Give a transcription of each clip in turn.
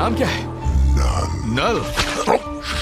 नाम क्या है? नल।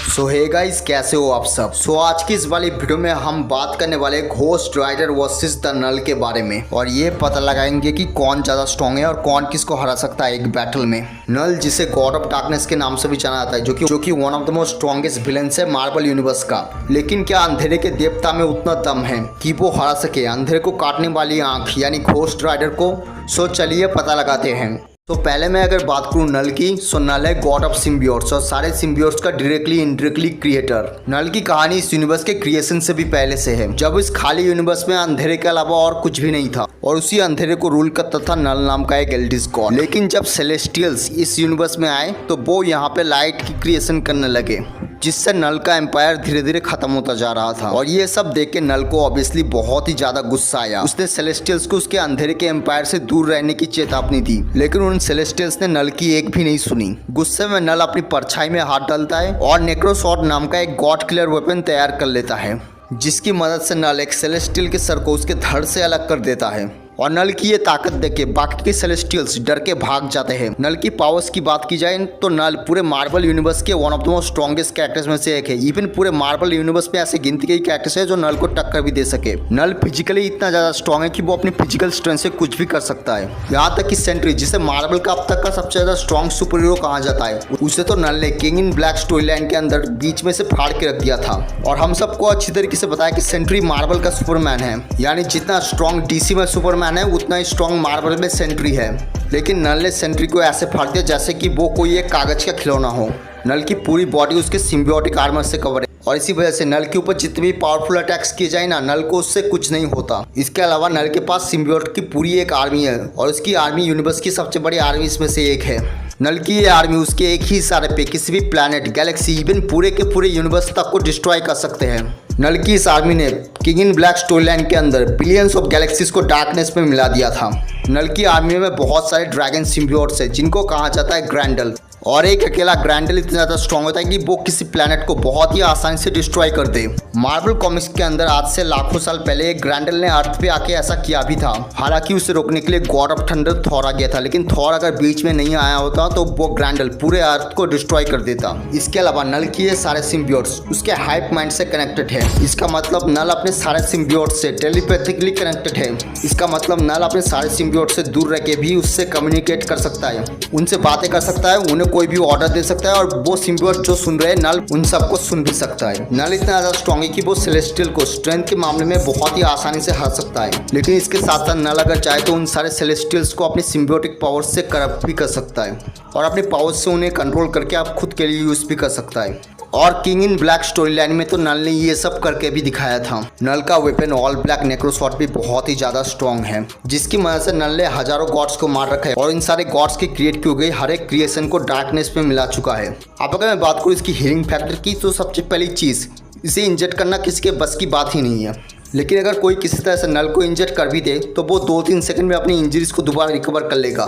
सो हे गाइस, कैसे हो आप सब। आज की इस वाली वीडियो में हम बात करने वाले घोस्ट राइडर वर्सेस द नल के बारे में, और ये पता लगाएंगे कि कौन ज्यादा स्ट्रॉन्ग है और कौन किसको हरा सकता है एक बैटल में। नल, जिसे गॉड ऑफ डार्कनेस के नाम से भी जाना जाता है, जो कि one of the most strongest villains है मार्वल यूनिवर्स का। लेकिन क्या अंधेरे के देवता में उतना दम है कि वो हरा सके अंधेरे को काटने वाली आंख यानी घोस्ट राइडर को? सो चलिए पता लगाते हैं। तो पहले मैं अगर बात करूं नल की, सो नल है गॉड ऑफ सिम्बियोट्स और सारे सिम्बियोट्स का डायरेक्टली इनडायरेक्टली क्रिएटर। नल की कहानी इस यूनिवर्स के क्रिएशन से भी पहले से है, जब इस खाली यूनिवर्स में अंधेरे के अलावा और कुछ भी नहीं था और उसी अंधेरे को रूल करता था नल नाम का एक एल्डिस गॉड। लेकिन जब सेलेस्टियल्स इस यूनिवर्स में आए तो वो यहाँ पे लाइट की क्रिएशन करने लगे, जिससे नल का एम्पायर धीरे धीरे खत्म होता जा रहा था। और ये सब देख के नल को ऑब्वियसली बहुत ही ज्यादा गुस्सा आया। उसने सेलेस्टियल्स को उसके अंधेरे के एम्पायर से दूर रहने की चेतावनी दी, लेकिन उन सेलेस्टियल्स ने नल की एक भी नहीं सुनी। गुस्से में नल अपनी परछाई में हाथ डालता है और नेक्रोसॉर्ड नाम का एक गॉड किलर वेपन तैयार कर लेता है, जिसकी मदद से नल एक सेलेस्टियल के सर को उसके धड़ से अलग कर देता है। और नल की ये ताकत देख के बाकी के सेलेस्टियल्स डर के भाग जाते हैं। नल की पावर्स की बात की जाए तो नल पूरे मार्वल यूनिवर्स के one of the most strongest characters में से एक है। इवन पूरे मार्वल यूनिवर्स में ऐसे गिनती के कैरेक्टर्स है जो नल को टक्कर भी दे सके। नल फिजिकली इतना ज्यादा स्ट्रॉन्ग है कि वो अपनी फिजिकल स्ट्रेंथ से कुछ भी कर सकता है। यहाँ तक कि सेंट्री, जिसे मार्वल का अब तक का सबसे ज्यादा स्ट्रॉन्ग सुपर हीरो कहा जाता है, उसे तो नल ने king in black story line के अंदर बीच में से फाड़ के रख दिया था। और हम सबको अच्छी तरीके से बताया कि सेंट्री मार्वल का सुपरमैन है, यानी जितना स्ट्रॉन्ग डीसी में सुपरमैन है उतना ही स्ट्रॉन्ग मार्वल में सेंट्री है। लेकिन नल ने सेंट्री को ऐसे फाड़ दिया जैसे कि वो कोई एक कागज का खिलौना हो। नल की पूरी बॉडी उसके सिम्बियोटिक आर्मर से कवर है और इसी वजह से नल के ऊपर जितने भी पावरफुल अटैक्स किए जाए ना, नल को उससे कुछ नहीं होता। इसके अलावा नल के पास सिम्बियोट की पूरी एक आर्मी है और उसकी आर्मी यूनिवर्स की सबसे बड़ी आर्मी में से एक है। नल की ये आर्मी उसके एक ही इशारे पे किसी भी प्लैनेट, गैलेक्सी, इवन पूरे के पूरे यूनिवर्स तक को डिस्ट्रॉय कर सकते हैं। नल की इस आर्मी ने king in black story line के अंदर बिलियंस ऑफ गैलेक्सीज को डार्कनेस में मिला दिया था। नल की आर्मी में बहुत सारे ड्रैगन सिम्बियोट्स हैं जिनको कहा जाता है ग्रैंडल, और एक अकेला ग्रैंडल इतना ज़्यादा स्ट्रॉन्ग होता है कि वो किसी प्लैनेट को बहुत ही आसानी से डिस्ट्रॉय कर दे। मार्वल कॉमिक्स के अंदर आज से लाखों साल पहले एक ग्रैंडल ने अर्थ पे आके ऐसा किया भी था। हालांकि उसे रोकने के लिए गॉड ऑफ थंडर थॉर आ गया था, लेकिन थॉर अगर बीच में नहीं आया होता तो वो ग्रैंडल पूरे अर्थ को डिस्ट्रॉय कर देता। इसके अलावा नल की ये सारे सिम्बियोट्स उसके हाइप माइंड से कनेक्टेड है। इसका मतलब नल अपने सारे सिम्बियोट्स से टेलीपैथिकली कनेक्टेड है। इसका मतलब नल अपने सारे सिम्बियोट्स से दूर रह के भी उससे कम्युनिकेट कर सकता है, उनसे बातें कर सकता है, उन्हें कोई भी ऑर्डर दे सकता है, और वो सिम्बियोट जो सुन रहे हैं नल उन सबको सुन भी सकता है। नल इतना ज्यादा स्ट्रॉन्ग है कि वो सेलेस्टियल को स्ट्रेंथ के मामले में बहुत ही आसानी से हरा सकता है। लेकिन इसके साथ साथ नल अगर चाहे तो उन सारे सेलेस्टियल्स को अपनी सिम्बियोटिक पावर से करप्ट भी कर सकता है और अपने पावर से उन्हें कंट्रोल करके आप खुद के लिए यूज भी कर सकता है। और king in black story line में तो नल ने ये सब करके भी दिखाया था। नल का वेपन ऑल ब्लैक नेक्रोसॉर्ड भी बहुत ही ज्यादा स्ट्रॉन्ग है, जिसकी मदद से नल ने हजारों गॉड्स को मार रखा है और इन सारे गॉड्स के क्रिएट की गई हर एक क्रिएशन को डार्कनेस में मिला चुका है। अब अगर मैं बात करूँ इसकी हीलिंग फैक्टर की, तो सबसे पहली चीज, इसे इंजेक्ट करना किसी के बस की बात ही नहीं है। लेकिन अगर कोई किसी तरह से नल को इंजेक्ट कर भी दे तो वो 2-3 सेकंड में अपनी इंजरीज को दोबारा रिकवर कर लेगा।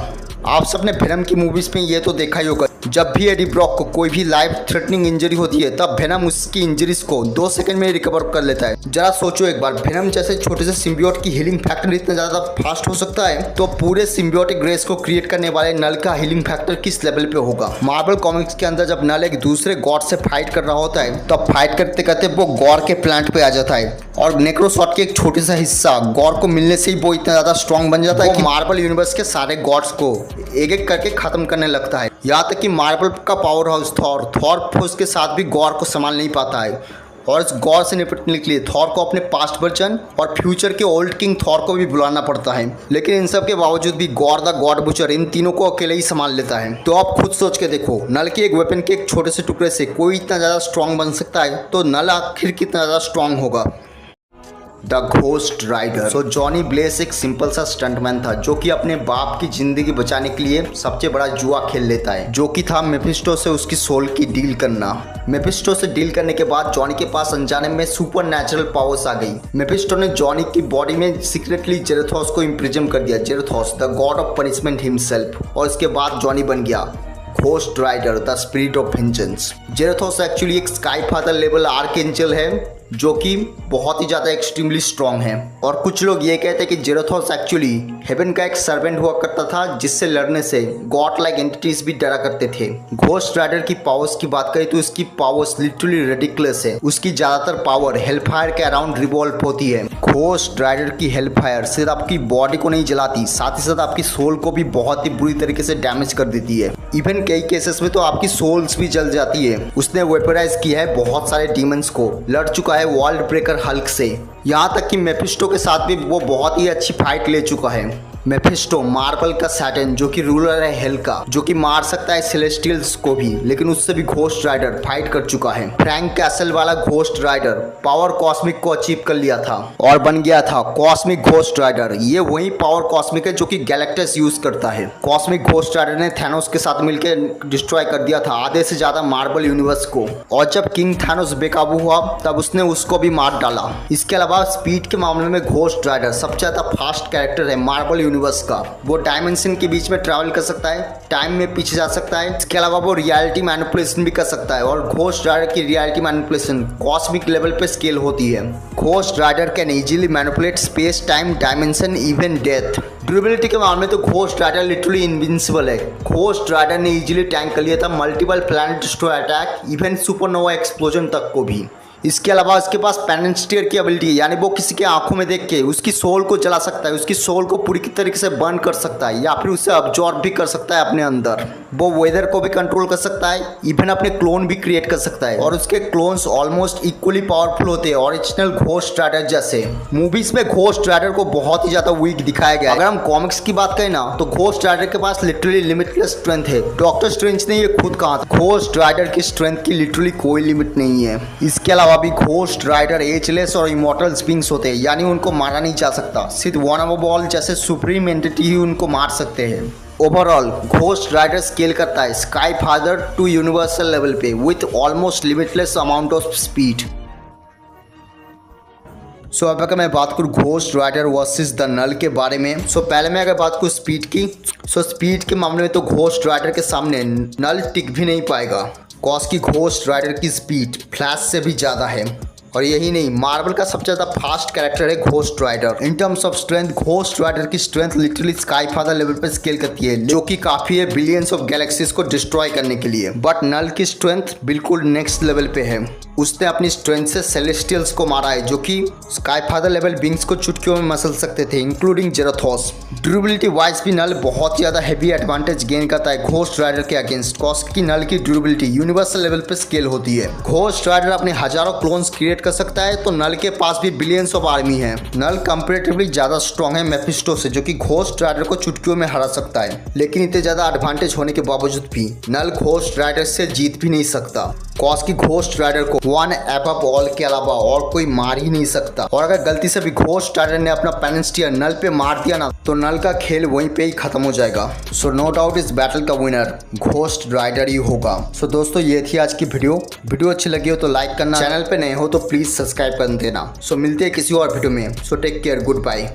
आप सबने वेनम की मूवीज में ये तो देखा ही होगा, जब भी एडी ब्रॉक को कोई भी लाइफ थ्रेटनिंग इंजरी होती है तब वेनम उसकी इंजरीज को 2 सेकंड में रिकवर कर लेता है। जरा सोचो एक बार, वेनम जैसे छोटे से सिम्बियोट की हीलिंग फैक्टर इतना ज्यादा फास्ट हो सकता है, तो पूरे सिम्बियोटिक रेस को क्रिएट करने वाले नल का हीलिंग फैक्टर किस लेवल पे होगा। मार्वल कॉमिक्स के अंदर जब नल एक दूसरे गॉड से फाइट कर रहा होता है तब फाइट करते करते वो गॉड के प्लांट पे आ जाता है और नेक्रोसॉर्ड के एक छोटे सा हिस्सा गॉड को मिलने से ही वो इतना ज्यादा स्ट्रॉन्ग बन जाता है कि मार्वल यूनिवर्स के सारे गॉड्स को एक एक करके खत्म करने लगता है। यहाँ तक कि मार्वल का पावर हाउस थॉर फोर्स के साथ भी गॉड को संभाल नहीं पाता है, और इस गॉड से निपटने के लिए थॉर को अपने पास्ट वर्जन और फ्यूचर के ओल्ड किंग थॉर को भी बुलाना पड़ता है। लेकिन इन सब के बावजूद भी गॉड द गॉड बुचर इन तीनों को अकेले ही संभाल लेता है। तो आप खुद सोच के देखो, नल के एक वेपन के एक छोटे से टुकड़े से कोई इतना ज़्यादा स्ट्रॉन्ग बन सकता है, तो नल आखिर कितना ज़्यादा स्ट्रॉन्ग होगा। The Ghost Rider. So Johnny Blaze एक सिंपल सा स्टंटमैन था जो कि अपने बाप की जिंदगी बचाने के लिए सबसे बड़ा जुआ खेल लेता है, जो कि था मेफिस्टो से उसकी सोल की डील करना। मेफिस्टो से डील करने के बाद जॉनी के पास अनजाने में सुपर नेचुरल पावर्स आ गई। मेफिस्टो ने जॉनी की बॉडी में सीक्रेटली जेरेथोस को इम्प्रिजन कर दिया, Zarathos the god of punishment himself, और इसके बाद जॉनी बन गया Ghost Rider the spirit of vengeance. Zarathos actually एक sky father level archangel है जो कि बहुत ही ज़्यादा एक्सट्रीमली स्ट्रॉन्ग है। और कुछ लोग ये कहते हैं कि जेरोथोस एक्चुअली हेवन का एक सर्वेंट हुआ करता था, जिससे लड़ने से गॉड लाइक एंटिटीज भी डरा करते थे। घोस्ट राइडर की पावर्स की बात करें तो इसकी पावर्स लिटरली रेडिकुलस है। उसकी ज़्यादातर पावर हेलफायर के अराउंड रिवॉल्व होती है। घोस्ट राइडर की हेलफायर सिर्फ आपकी बॉडी को नहीं जलाती, साथ ही साथ आपकी सोल को भी बहुत ही बुरी तरीके से डैमेज कर देती है। इवन कई केसेस में तो आपकी सोल्स भी जल जाती है। उसने वेपराइज किया है बहुत सारे डीमंस को, लड़ चुका है वर्ल्ड ब्रेकर हल्क से, यहाँ तक कि मेफिस्टो के साथ भी वो बहुत ही अच्छी फाइट ले चुका है। मेफिस्टो मार्बल का सैटन जो कि रूलर है हेल का, जो कि मार सकता है सेलेस्टियल्स को भी, लेकिन उससे भी घोस्ट राइडर फाइट कर चुका है। फ्रैंक कैसल वाला घोस्ट राइडर पावर कॉस्मिक को अचीव कर लिया था और बन गया था कॉस्मिक घोस्ट राइडर। ये वही पावर कॉस्मिक है जो कि गैलेक्टस यूज करता है। कॉस्मिक घोस्ट राइडर ने थैनोस के साथ मिलकर डिस्ट्रॉय कर दिया था आधे से ज्यादा मार्बल यूनिवर्स को, और जब किंग थैनोस बेकाबू हुआ तब उसने उसको भी मार डाला। इसके अलावा स्पीड के मामले में घोस्ट राइडर सबसे ज्यादा फास्ट कैरेक्टर है मार्बल यूनिवर्स का। वो डायमेंशन के बीच में ट्रैवल कर सकता है, टाइम में पीछे जा सकता है, इसके अलावा वो रियलिटी मैनिपुलेशन भी कर सकता है। और घोस्ट राइडर की रियलिटी मैनिपुलेशन कॉस्मिक लेवल पे स्केल होती है। Ghost Rider can easily manipulate space time dimension even death. Durability के मामले में तो घोस्ट राइडर लिटरली इनविंसिबल है। घोस्ट राइडर ने इजीली टैंक कर लिया था multiple planet destroy attack, even supernova explosion तक को भी। इसके अलावा उसके पास पेनिट स्टीयर की एबिलिटी है, यानी वो किसी के आंखों में देख के उसकी सोल को जला सकता है, उसकी सोल को पूरी तरीके से बर्न कर सकता है, या फिर उसे अब्जॉर्ब भी कर सकता है अपने अंदर। वो वेदर को भी कंट्रोल कर सकता है, इवन अपने क्लोन भी क्रिएट कर सकता है, और उसके क्लोन्स ऑलमोस्ट इक्वली पावरफुल होते हैं ओरिजिनल घोस्ट राइडर जैसे। मूवीज में घोस्ट राइडर को बहुत ही ज्यादा वीक दिखाया गया है। अगर हम कॉमिक्स की बात करें ना तो घोस्ट राइडर के पास लिटरली लिमिटलेस स्ट्रेंथ है। डॉक्टर स्ट्रेंज ने ये खुद कहा था, घोस्ट राइडर की स्ट्रेंथ की लिटरली कोई लिमिट नहीं है। इसके अलावा भी घोस्ट राइडर एजलेस और इमॉर्टल बीइंग्स होते हैं, यानी उनको मारा नहीं जा सकता, सिर्फ वन ऑफ बॉल जैसे सुप्रीम एंटिटी ही उनको मार सकते हैं। ओवरऑल घोस्ट राइडर स्केल करता है sky father to universal level पे with almost limitless amount of speed. So अब अगर मैं बात करूँ घोस्ट राइडर वर्सेस द नल के बारे में, पहले मैं अगर बात करूँ स्पीड की, स्पीड के मामले में तो घोस्ट राइडर के सामने नल टिक भी नहीं पाएगा। कॉज की घोस्ट राइडर की स्पीड फ्लैश से भी ज़्यादा है। और यही नहीं, मार्वल का सबसे ज़्यादा फास्ट कैरेक्टर है Ghost Rider. In terms of strength Ghost Rider की strength literally sky father level पर स्केल करती है, जो कि काफ़ी है बिलियंस ऑफ गैलेक्सीज को डिस्ट्रॉय करने के लिए। बट नल की स्ट्रेंथ बिल्कुल नेक्स्ट लेवल पे है। उसने अपनी स्ट्रेंथ से सेलेस्टियल्स को मारा है, जो कि स्काई फादर लेवल बींग्स को चुटकियों में मसल सकते थे, इंक्लूडिंग जेरोथोस। ड्यूरेबिलिटी वाइज भी नल बहुत ज़्यादा हैवी एडवांटेज गेन करता है घोस्ट राइडर के अगेंस्ट। कॉज की नल की ड्यूरेबिलिटी यूनिवर्सल लेवल पे स्केल होती है। घोस्ट राइडर अपने हजारों क्लोन्स क्रिएट कर सकता है, तो नल के पास भी बिलियंस ऑफ आर्मी है। नल कंपैरेटिवली ज्यादा स्ट्रॉन्ग है मेफिस्टो से, जो कि घोस्ट राइडर को चुटकियों में हरा सकता है। लेकिन इतने ज्यादा एडवांटेज होने के बावजूद भी नल घोस्ट राइडर से जीत भी नहीं सकता। कॉज की घोस्ट राइडर को वन एबव ऑल के अलावा और कोई मार ही नहीं सकता। और अगर गलती से भी घोस्ट राइडर ने अपना पेनिट स्टीयर नल पे मार दिया ना, तो नल का खेल वहीं पे ही खत्म हो जाएगा। सो नो डाउट इस बैटल का विनर घोस्ट राइडर ही होगा। सो दोस्तों ये थी आज की वीडियो अच्छी लगी हो तो लाइक करना, चैनल पे नए हो तो प्लीज सब्सक्राइब कर देना। सो मिलते हैं किसी और वीडियो में। So take care, good bye.